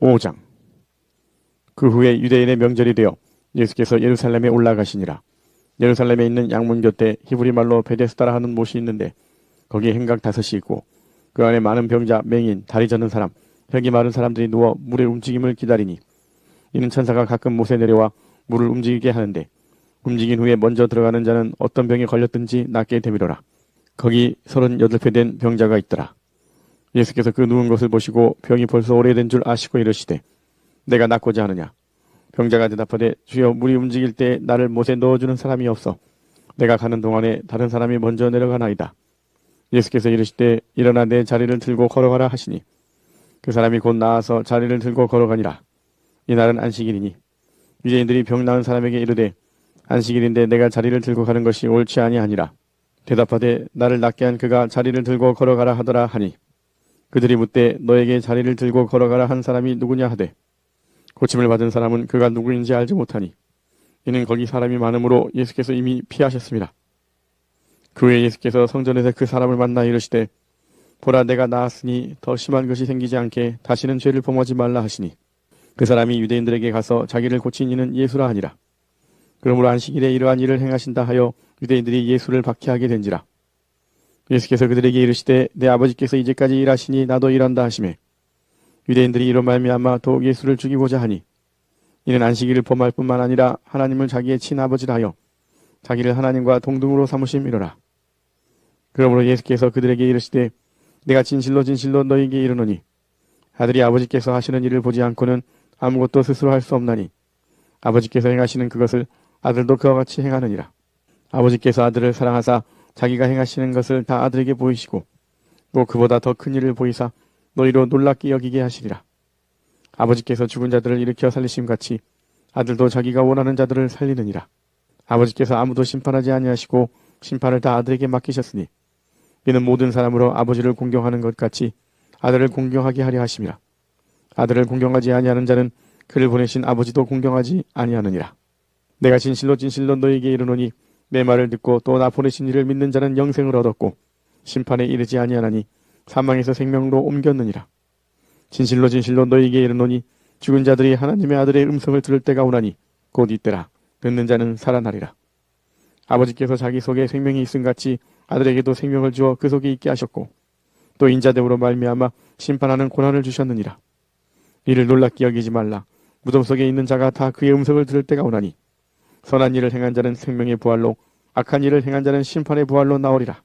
5장. 그 후에 유대인의 명절이 되어 예수께서 예루살렘에 올라가시니라. 예루살렘에 있는 양문 곁에 히브리 말로 베데스다라 하는 못이 있는데 거기에 행각 5이 있고 그 안에 많은 병자, 맹인, 다리 젖는 사람, 혈기 마른 사람들이 누워 물의 움직임을 기다리니 이는 천사가 가끔 못에 내려와 물을 움직이게 하는데 움직인 후에 먼저 들어가는 자는 어떤 병에 걸렸든지 낫게 되미로라. 거기 38배 된 병자가 있더라. 예수께서 그 누운 것을 보시고 병이 벌써 오래된 줄 아시고 이르시되 내가 낫고자 하느냐. 병자가 대답하되 주여 물이 움직일 때 나를 못에 넣어주는 사람이 없어 내가 가는 동안에 다른 사람이 먼저 내려가나이다. 예수께서 이르시되 일어나 내 자리를 들고 걸어가라 하시니 그 사람이 곧 나아서 자리를 들고 걸어가니라. 이날은 안식일이니 유대인들이 병 나은 사람에게 이르되 안식일인데 내가 자리를 들고 가는 것이 옳지 아니하니라. 대답하되 나를 낫게 한 그가 자리를 들고 걸어가라 하더라 하니 그들이 묻되 너에게 자리를 들고 걸어가라 한 사람이 누구냐 하되 고침을 받은 사람은 그가 누구인지 알지 못하니 이는 거기 사람이 많으므로 예수께서 이미 피하셨습니다. 그 후에 예수께서 성전에서 그 사람을 만나 이르시되 보라 내가 나았으니 더 심한 것이 생기지 않게 다시는 죄를 범하지 말라 하시니 그 사람이 유대인들에게 가서 자기를 고친 이는 예수라 하니라. 그러므로 안식일에 이러한 일을 행하신다 하여 유대인들이 예수를 박해하게 된지라. 예수께서 그들에게 이르시되 내 아버지께서 이제까지 일하시니 나도 일한다 하시매 유대인들이 이로 말미암아 더욱 예수를 죽이고자 하니 이는 안식일을 범할 뿐만 아니라 하나님을 자기의 친아버지라 하여 자기를 하나님과 동등으로 삼으심이로라. 그러므로 예수께서 그들에게 이르시되 내가 진실로 진실로 너희에게 이르노니 아들이 아버지께서 하시는 일을 보지 않고는 아무것도 스스로 할 수 없나니 아버지께서 행하시는 그것을 아들도 그와 같이 행하느니라. 아버지께서 아들을 사랑하사 자기가 행하시는 것을 다 아들에게 보이시고 또 그보다 더 큰 일을 보이사 너희로 놀랍게 여기게 하시리라. 아버지께서 죽은 자들을 일으켜 살리심 같이 아들도 자기가 원하는 자들을 살리느니라. 아버지께서 아무도 심판하지 아니하시고 심판을 다 아들에게 맡기셨으니 이는 모든 사람으로 아버지를 공경하는 것 같이 아들을 공경하게 하려 하심이라. 아들을 공경하지 아니하는 자는 그를 보내신 아버지도 공경하지 아니하느니라. 내가 진실로 진실로 너희에게 이르노니 내 말을 듣고 또 나 보내신 이를 믿는 자는 영생을 얻었고 심판에 이르지 아니하나니 사망에서 생명으로 옮겼느니라. 진실로 진실로 너희에게 이르노니 죽은 자들이 하나님의 아들의 음성을 들을 때가 오나니 곧 이때라. 듣는 자는 살아나리라. 아버지께서 자기 속에 생명이 있음같이 아들에게도 생명을 주어 그 속에 있게 하셨고 또 인자됨으로 말미암아 심판하는 고난을 주셨느니라. 이를 놀랍게 여기지 말라. 무덤 속에 있는 자가 다 그의 음성을 들을 때가 오나니 선한 일을 행한 자는 생명의 부활로 악한 일을 행한 자는 심판의 부활로 나오리라.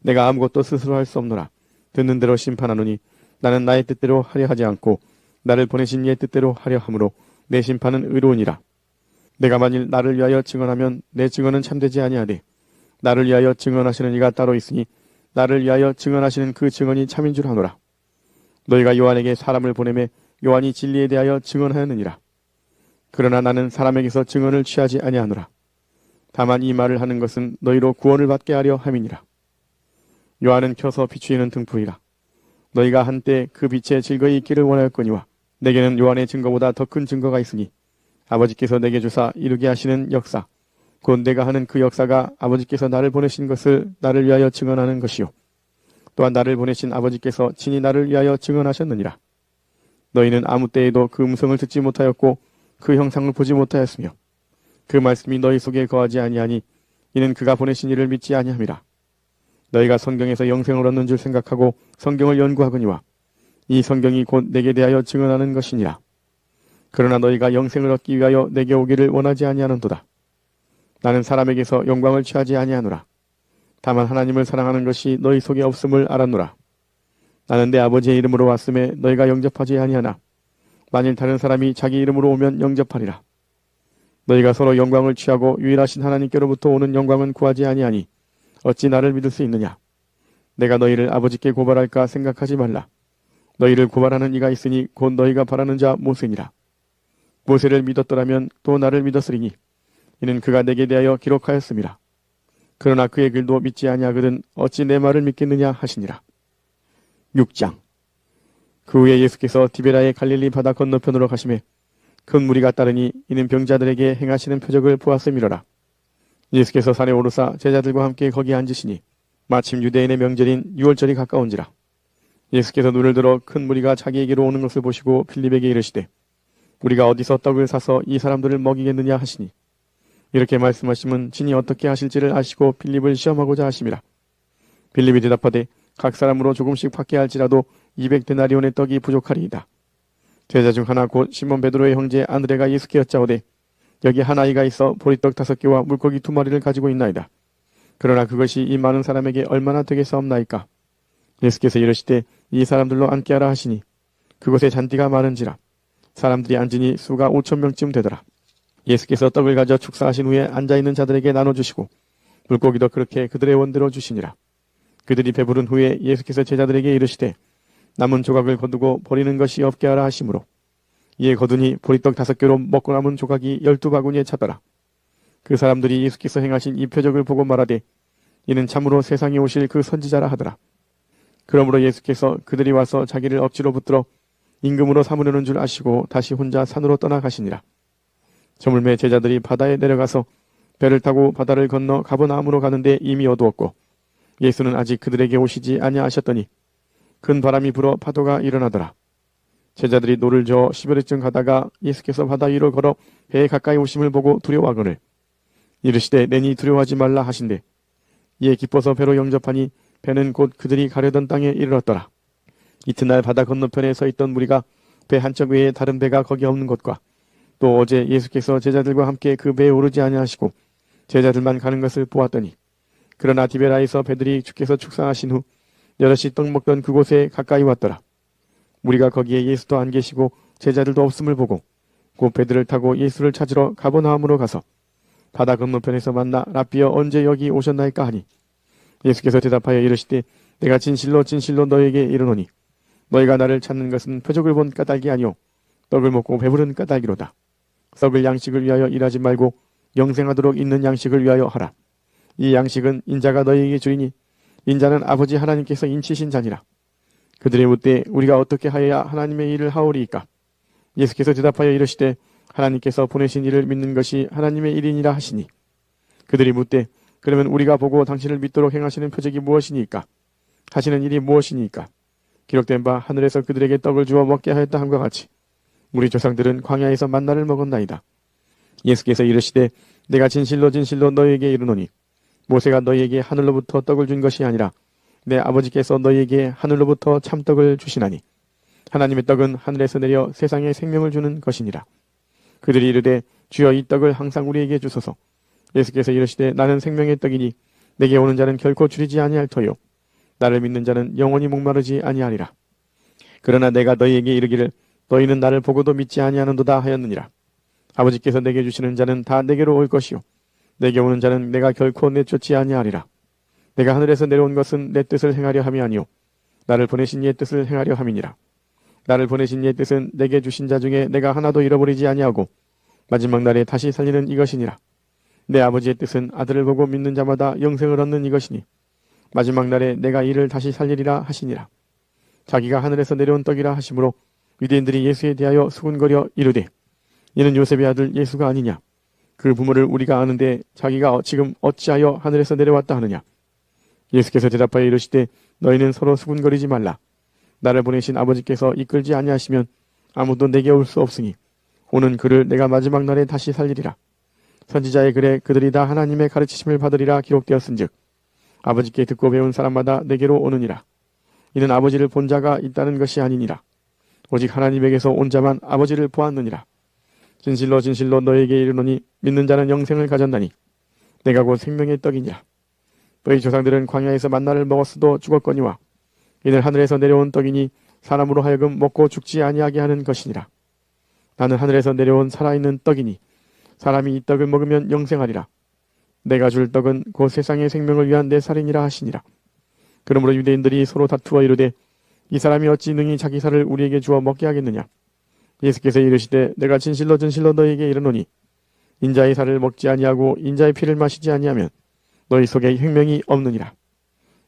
내가 아무것도 스스로 할 수 없노라. 듣는 대로 심판하노니 나는 나의 뜻대로 하려 하지 않고 나를 보내신 이의 뜻대로 하려 함으로 내 심판은 의로우니라. 내가 만일 나를 위하여 증언하면 내 증언은 참되지 아니하되 나를 위하여 증언하시는 이가 따로 있으니 나를 위하여 증언하시는 그 증언이 참인 줄 아노라. 너희가 요한에게 사람을 보내매 요한이 진리에 대하여 증언하였느니라. 그러나 나는 사람에게서 증언을 취하지 아니하노라. 다만 이 말을 하는 것은 너희로 구원을 받게 하려 함이니라. 요한은 켜서 비추이는 등불이라. 너희가 한때 그 빛에 즐거이 있기를 원하였거니와 내게는 요한의 증거보다 더 큰 증거가 있으니 아버지께서 내게 주사 이루게 하시는 역사 곧 내가 하는 그 역사가 아버지께서 나를 보내신 것을 나를 위하여 증언하는 것이요 또한 나를 보내신 아버지께서 친히 나를 위하여 증언하셨느니라. 너희는 아무 때에도 그 음성을 듣지 못하였고 그 형상을 보지 못하였으며 그 말씀이 너희 속에 거하지 아니하니 이는 그가 보내신 이를 믿지 아니함이라. 너희가 성경에서 영생을 얻는 줄 생각하고 성경을 연구하거니와 이 성경이 곧 내게 대하여 증언하는 것이니라. 그러나 너희가 영생을 얻기 위하여 내게 오기를 원하지 아니하는도다. 나는 사람에게서 영광을 취하지 아니하노라. 다만 하나님을 사랑하는 것이 너희 속에 없음을 알았노라. 나는 내 아버지의 이름으로 왔음에 너희가 영접하지 아니하나 만일 다른 사람이 자기 이름으로 오면 영접하리라. 너희가 서로 영광을 취하고 유일하신 하나님께로부터 오는 영광은 구하지 아니하니 어찌 나를 믿을 수 있느냐. 내가 너희를 아버지께 고발할까 생각하지 말라. 너희를 고발하는 이가 있으니 곧 너희가 바라는 자 모세니라. 모세를 믿었더라면 또 나를 믿었으리니 이는 그가 내게 대하여 기록하였음이라. 그러나 그의 글도 믿지 아니하거든 어찌 내 말을 믿겠느냐 하시니라. 6장. 그 후에 예수께서 디베라의 갈릴리 바다 건너편으로 가시매 큰 무리가 따르니 이는 병자들에게 행하시는 표적을 보았음이로라. 예수께서 산에 오르사 제자들과 함께 거기 앉으시니 마침 유대인의 명절인 유월절이 가까운지라. 예수께서 눈을 들어 큰 무리가 자기에게로 오는 것을 보시고 빌립에게 이르시되 우리가 어디서 떡을 사서 이 사람들을 먹이겠느냐 하시니 이렇게 말씀하시면 진이 어떻게 하실지를 아시고 빌립을 시험하고자 하심이라. 빌립이 대답하되 각 사람으로 조금씩 받게 할지라도 200데나리온의 떡이 부족하리이다. 제자 중 하나 곧 시몬 베드로의 형제 안드레가 예수께 여짜오되 여기 한 아이가 있어 보리떡 5개와 물고기 2마리를 가지고 있나이다. 그러나 그것이 이 많은 사람에게 얼마나 되겠사옵나이까. 예수께서 이르시되 이 사람들로 앉게 하라 하시니 그곳에 잔디가 많은지라 사람들이 앉으니 수가 5,000명쯤 되더라. 예수께서 떡을 가져 축사하신 후에 앉아있는 자들에게 나눠주시고 물고기도 그렇게 그들의 원대로 주시니라. 그들이 배부른 후에 예수께서 제자들에게 이르시되 남은 조각을 거두고 버리는 것이 없게 하라 하시므로 이에 거두니 보리떡 5개로 먹고 남은 조각이 12바구니에 차더라. 그 사람들이 예수께서 행하신 이 표적을 보고 말하되 이는 참으로 세상에 오실 그 선지자라 하더라. 그러므로 예수께서 그들이 와서 자기를 억지로 붙들어 임금으로 삼으려는 줄 아시고 다시 혼자 산으로 떠나가시니라. 저물매 제자들이 바다에 내려가서 배를 타고 바다를 건너 가버나움으로 가는데 이미 어두웠고 예수는 아직 그들에게 오시지 아니하셨더니 큰 바람이 불어 파도가 일어나더라. 제자들이 노를 저어 10여리쯤 가다가 예수께서 바다 위로 걸어 배에 가까이 오심을 보고 두려워하거늘 이르시되 내니 두려워하지 말라 하신대 이에 기뻐서 배로 영접하니 배는 곧 그들이 가려던 땅에 이르렀더라. 이튿날 바다 건너편에 서 있던 무리가 배 한척 외에 다른 배가 거기 없는 것과 또 어제 예수께서 제자들과 함께 그 배에 오르지 아니하시고 제자들만 가는 것을 보았더니 그러나 디베라에서 배들이 주께서 축사하신 후 여럿이 떡 먹던 그곳에 가까이 왔더라. 무리가 거기에 예수도 안 계시고 제자들도 없음을 보고 곧 배들을 타고 예수를 찾으러 가버나움으로 가서 바다 건너편에서 만나 랍비여 언제 여기 오셨나이까 하니 예수께서 대답하여 이르시되 내가 진실로 진실로 너에게 이르노니 너희가 나를 찾는 것은 표적을 본 까닭이 아니오 떡을 먹고 배부른 까닭이로다. 썩을 양식을 위하여 일하지 말고 영생하도록 있는 양식을 위하여 하라. 이 양식은 인자가 너희에게 주리니 인자는 아버지 하나님께서 인치신 자니라. 그들이 묻되 우리가 어떻게 하여야 하나님의 일을 하오리이까. 예수께서 대답하여 이르시되 하나님께서 보내신 이를 믿는 것이 하나님의 일이니라 하시니 그들이 묻되 그러면 우리가 보고 당신을 믿도록 행하시는 표적이 무엇이니까 하시는 일이 무엇이니까. 기록된 바 하늘에서 그들에게 떡을 주어 먹게 하였다 함과 같이 우리 조상들은 광야에서 만나를 먹었나이다. 예수께서 이르시되 내가 진실로 진실로 너희에게 이르노니 모세가 너희에게 하늘로부터 떡을 준 것이 아니라 내 아버지께서 너희에게 하늘로부터 참떡을 주시나니 하나님의 떡은 하늘에서 내려 세상에 생명을 주는 것이니라. 그들이 이르되 주여 이 떡을 항상 우리에게 주소서. 예수께서 이르시되 나는 생명의 떡이니 내게 오는 자는 결코 줄이지 아니할 터요 나를 믿는 자는 영원히 목마르지 아니하리라. 그러나 내가 너희에게 이르기를 너희는 나를 보고도 믿지 아니하는도다 하였느니라. 아버지께서 내게 주시는 자는 다 내게로 올 것이요 내게 오는 자는 내가 결코 내쫓지 아니하리라. 내가 하늘에서 내려온 것은 내 뜻을 행하려 함이 아니요 나를 보내신 이의 뜻을 행하려 함이니라. 나를 보내신 이의 뜻은 내게 주신 자 중에 내가 하나도 잃어버리지 아니하고 마지막 날에 다시 살리는 이것이니라. 내 아버지의 뜻은 아들을 보고 믿는 자마다 영생을 얻는 이것이니 마지막 날에 내가 이를 다시 살리리라 하시니라. 자기가 하늘에서 내려온 떡이라 하시므로 유대인들이 예수에 대하여 수군거려 이르되 이는 요셉의 아들 예수가 아니냐. 그 부모를 우리가 아는데 자기가 지금 어찌하여 하늘에서 내려왔다 하느냐. 예수께서 대답하여 이르시되 너희는 서로 수군거리지 말라. 나를 보내신 아버지께서 이끌지 아니하시면 아무도 내게 올 수 없으니 오는 그를 내가 마지막 날에 다시 살리리라. 선지자의 글에 그들이 다 하나님의 가르치심을 받으리라 기록되었은즉 아버지께 듣고 배운 사람마다 내게로 오느니라. 이는 아버지를 본 자가 있다는 것이 아니니라. 오직 하나님에게서 온 자만 아버지를 보았느니라. 진실로 진실로 너에게 이르노니 믿는 자는 영생을 가졌나니 내가 곧 생명의 떡이니라. 너희 조상들은 광야에서 만나를 먹었어도 죽었거니와 이는 하늘에서 내려온 떡이니 사람으로 하여금 먹고 죽지 아니하게 하는 것이니라. 나는 하늘에서 내려온 살아있는 떡이니 사람이 이 떡을 먹으면 영생하리라. 내가 줄 떡은 곧 세상의 생명을 위한 내 살이니라 하시니라. 그러므로 유대인들이 서로 다투어 이르되 이 사람이 어찌 능히 자기 살을 우리에게 주어 먹게 하겠느냐. 예수께서 이르시되 내가 진실로 진실로 너희에게 이르노니 인자의 살을 먹지 아니하고 인자의 피를 마시지 아니하면 너희 속에 생명이 없느니라.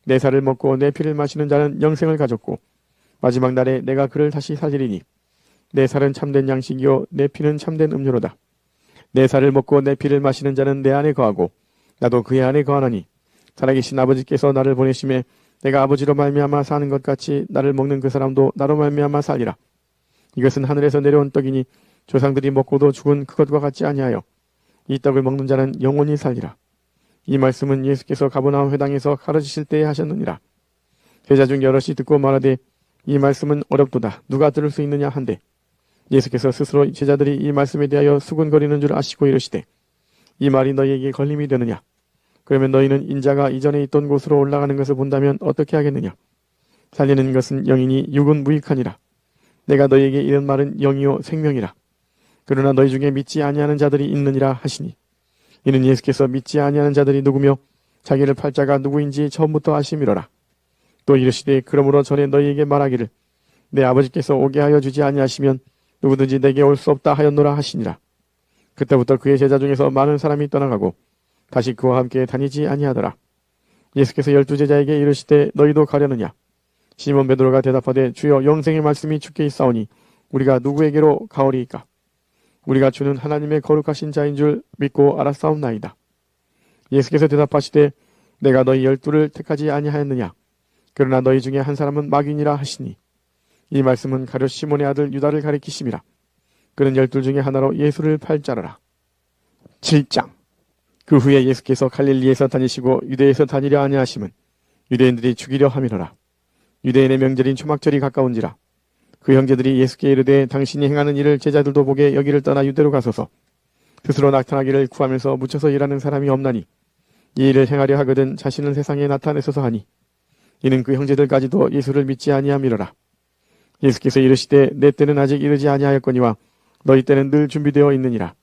내 살을 먹고 내 피를 마시는 자는 영생을 가졌고 마지막 날에 내가 그를 다시 살리리니 내 살은 참된 양식이요 내 피는 참된 음료로다. 내 살을 먹고 내 피를 마시는 자는 내 안에 거하고 나도 그의 안에 거하나니 살아계신 아버지께서 나를 보내심에 내가 아버지로 말미암아 사는 것 같이 나를 먹는 그 사람도 나로 말미암아 살리라. 이것은 하늘에서 내려온 떡이니 조상들이 먹고도 죽은 그것과 같지 아니하여 이 떡을 먹는 자는 영원히 살리라. 이 말씀은 예수께서 가버나움 회당에서 가르치실 때에 하셨느니라. 제자 중 여럿이 듣고 말하되 이 말씀은 어렵도다. 누가 들을 수 있느냐 한데 예수께서 스스로 제자들이 이 말씀에 대하여 수군거리는 줄 아시고 이르시되 이 말이 너희에게 걸림이 되느냐. 그러면 너희는 인자가 이전에 있던 곳으로 올라가는 것을 본다면 어떻게 하겠느냐. 살리는 것은 영이니 육은 무익하니라. 내가 너희에게 이런 말은 영이요 생명이라. 그러나 너희 중에 믿지 아니하는 자들이 있느니라 하시니 이는 예수께서 믿지 아니하는 자들이 누구며 자기를 팔 자가 누구인지 처음부터 아심이로라. 또 이르시되 그러므로 전에 너희에게 말하기를 내 아버지께서 오게 하여 주지 아니하시면 누구든지 내게 올 수 없다 하였노라 하시니라. 그때부터 그의 제자 중에서 많은 사람이 떠나가고 다시 그와 함께 다니지 아니하더라. 예수께서 12제자에게 이르시되 너희도 가려느냐. 시몬 베드로가 대답하되 주여 영생의 말씀이 주께 있사오니 우리가 누구에게로 가오리이까. 우리가 주는 하나님의 거룩하신 자인 줄 믿고 알았사옵나이다. 예수께서 대답하시되 내가 너희 12를 택하지 아니하였느냐. 그러나 너희 중에 한 사람은 마귀니라 하시니 이 말씀은 가룟 시몬의 아들 유다를 가리키심이라. 그는 12 중에 하나로 예수를 팔 자라라. 7장. 그 후에 예수께서 갈릴리에서 다니시고 유대에서 다니려 아니하심은 유대인들이 죽이려 함이로라. 유대인의 명절인 초막절이 가까운지라. 그 형제들이 예수께 이르되 당신이 행하는 일을 제자들도 보게 여기를 떠나 유대로 가소서. 스스로 나타나기를 구하면서 묻혀서 일하는 사람이 없나니 이 일을 행하려 하거든 자신은 세상에 나타내소서 하니 이는 그 형제들까지도 예수를 믿지 아니함이로라. 예수께서 이르시되 내 때는 아직 이르지 아니하였거니와 너희 때는 늘 준비되어 있느니라.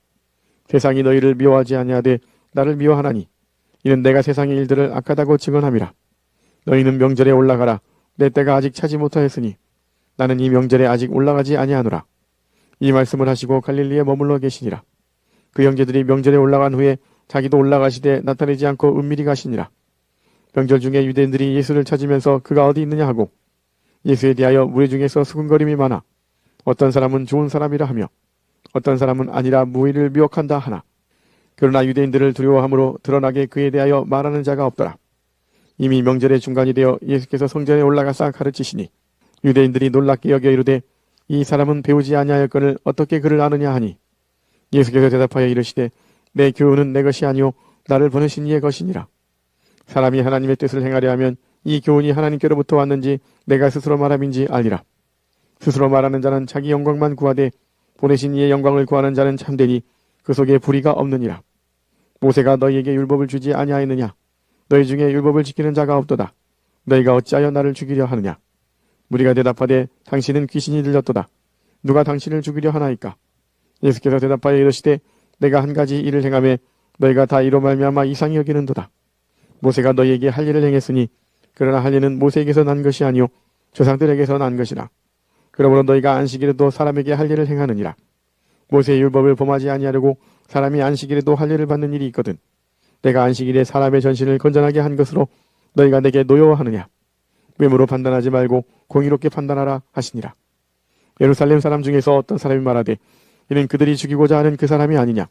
세상이 너희를 미워하지 아니하되 나를 미워하나니 이는 내가 세상의 일들을 악하다고 증언함이라. 너희는 명절에 올라가라. 내 때가 아직 차지 못하였으니 나는 이 명절에 아직 올라가지 아니하노라. 이 말씀을 하시고 갈릴리에 머물러 계시니라. 그 형제들이 명절에 올라간 후에 자기도 올라가시되 나타내지 않고 은밀히 가시니라. 명절 중에 유대인들이 예수를 찾으면서 그가 어디 있느냐 하고 예수에 대하여 무리 중에서 수군거림이 많아 어떤 사람은 좋은 사람이라 하며 어떤 사람은 아니라 무의를 미혹한다 하나. 그러나 유대인들을 두려워함으로 드러나게 그에 대하여 말하는 자가 없더라. 이미 명절의 중간이 되어 예수께서 성전에 올라가사 가르치시니 유대인들이 놀랍게 여겨 이르되 이 사람은 배우지 아니하였거늘 어떻게 그를 아느냐 하니 예수께서 대답하여 이르시되 내 교훈은 내 것이 아니오 나를 보내신 이의 것이니라. 사람이 하나님의 뜻을 행하려 하면 이 교훈이 하나님께로부터 왔는지 내가 스스로 말함인지 알리라. 스스로 말하는 자는 자기 영광만 구하되 보내신 이의 영광을 구하는 자는 참되니 그 속에 불의가 없느니라. 모세가 너희에게 율법을 주지 아니하였느냐. 너희 중에 율법을 지키는 자가 없도다. 너희가 어찌하여 나를 죽이려 하느냐. 무리가 대답하되 당신은 귀신이 들렸도다. 누가 당신을 죽이려 하나이까. 예수께서 대답하여 이르시되 내가 한 가지 일을 행하매 너희가 다 이로 말미암아 이상히 여기는도다. 모세가 너희에게 할 일을 행했으니 그러나 할 일은 모세에게서 난 것이 아니오 조상들에게서 난 것이라. 그러므로 너희가 안식일에도 사람에게 할 일을 행하느니라. 모세의 율법을 범하지 아니하려고 사람이 안식일에도 할 일을 받는 일이 있거든. 내가 안식일에 사람의 전신을 건전하게 한 것으로 너희가 내게 노여워하느냐. 외모로 판단하지 말고 공의롭게 판단하라 하시니라. 예루살렘 사람 중에서 어떤 사람이 말하되 이는 그들이 죽이고자 하는 그 사람이 아니냐.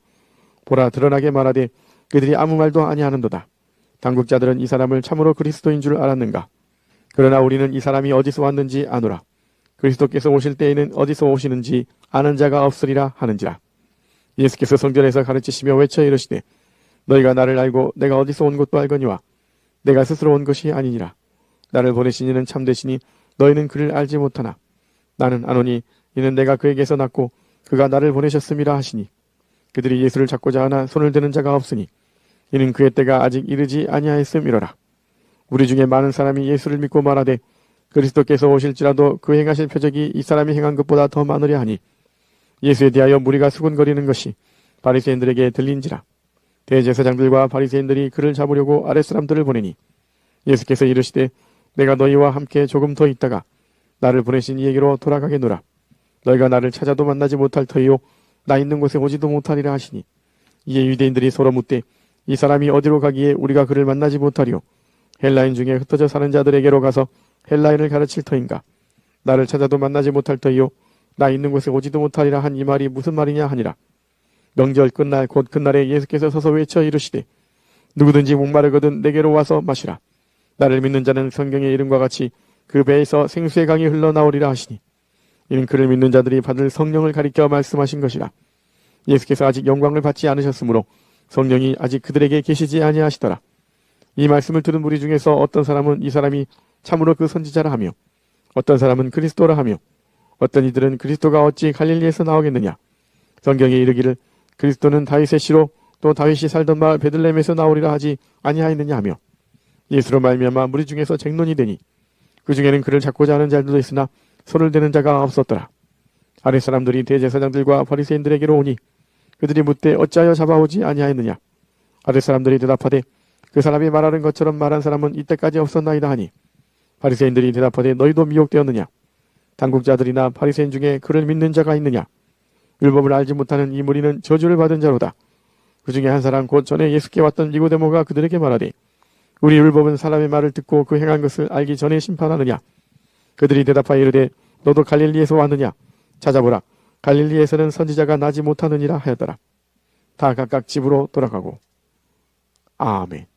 보라 드러나게 말하되 그들이 아무 말도 아니하는도다. 당국자들은 이 사람을 참으로 그리스도인 줄 알았는가. 그러나 우리는 이 사람이 어디서 왔는지 아노라. 그리스도께서 오실 때에는 어디서 오시는지 아는 자가 없으리라 하는지라. 예수께서 성전에서 가르치시며 외쳐 이르시되 너희가 나를 알고 내가 어디서 온 것도 알거니와 내가 스스로 온 것이 아니니라. 나를 보내신 이는 참되시니 너희는 그를 알지 못하나 나는 아노니 이는 내가 그에게서 났고 그가 나를 보내셨음이라 하시니 그들이 예수를 잡고자 하나 손을 드는 자가 없으니 이는 그의 때가 아직 이르지 아니하였음이로라. 우리 중에 많은 사람이 예수를 믿고 말하되 그리스도께서 오실지라도 그 행하실 표적이 이 사람이 행한 것보다 더 많으려 하니 예수에 대하여 무리가 수군거리는 것이 바리새인들에게 들린지라. 대제사장들과 바리새인들이 그를 잡으려고 아랫사람들을 보내니 예수께서 이르시되 내가 너희와 함께 조금 더 있다가 나를 보내신 이에게로 돌아가겠노라. 너희가 나를 찾아도 만나지 못할 터이요 나 있는 곳에 오지도 못하리라 하시니 이에 유대인들이 서로 묻되 이 사람이 어디로 가기에 우리가 그를 만나지 못하리요. 헬라인 중에 흩어져 사는 자들에게로 가서 헬라인을 가르칠 터인가. 나를 찾아도 만나지 못할 터이요 나 있는 곳에 오지도 못하리라 한 이 말이 무슨 말이냐 하니라. 명절 끝날 곧 그날에 예수께서 서서 외쳐 이르시되 누구든지 목마르거든 내게로 와서 마시라. 나를 믿는 자는 성경의 이름과 같이 그 배에서 생수의 강이 흘러나오리라 하시니 이는 그를 믿는 자들이 받을 성령을 가리켜 말씀하신 것이라. 예수께서 아직 영광을 받지 않으셨으므로 성령이 아직 그들에게 계시지 아니하시더라. 이 말씀을 들은 무리 중에서 어떤 사람은 이 사람이 참으로 그 선지자라 하며 어떤 사람은 그리스도라 하며 어떤 이들은 그리스도가 어찌 갈릴리에서 나오겠느냐. 성경에 이르기를 그리스도는 다윗의 씨로 또 다윗이 살던 마을 베들레헴에서 나오리라 하지 아니하였느냐 하며 예수로 말미암아 무리 중에서 쟁론이 되니 그 중에는 그를 잡고자 하는 자들도 있으나 손을 대는 자가 없었더라. 아랫 사람들이 대제사장들과 바리새인들에게로 오니 그들이 묻되 어찌하여 잡아오지 아니하였느냐. 아랫 사람들이 대답하되 그 사람이 말하는 것처럼 말한 사람은 이때까지 없었나이다 하니 바리새인들이 대답하되 너희도 미혹되었느냐. 당국자들이나 바리새인 중에 그를 믿는 자가 있느냐. 율법을 알지 못하는 이 무리는 저주를 받은 자로다. 그 중에 한 사람 곧 전에 예수께 왔던 니고데모가 그들에게 말하되 우리 율법은 사람의 말을 듣고 그 행한 것을 알기 전에 심판하느냐. 그들이 대답하여 이르되 너도 갈릴리에서 왔느냐. 찾아보라. 갈릴리에서는 선지자가 나지 못하느니라 하였더라. 다 각각 집으로 돌아가고. 아멘.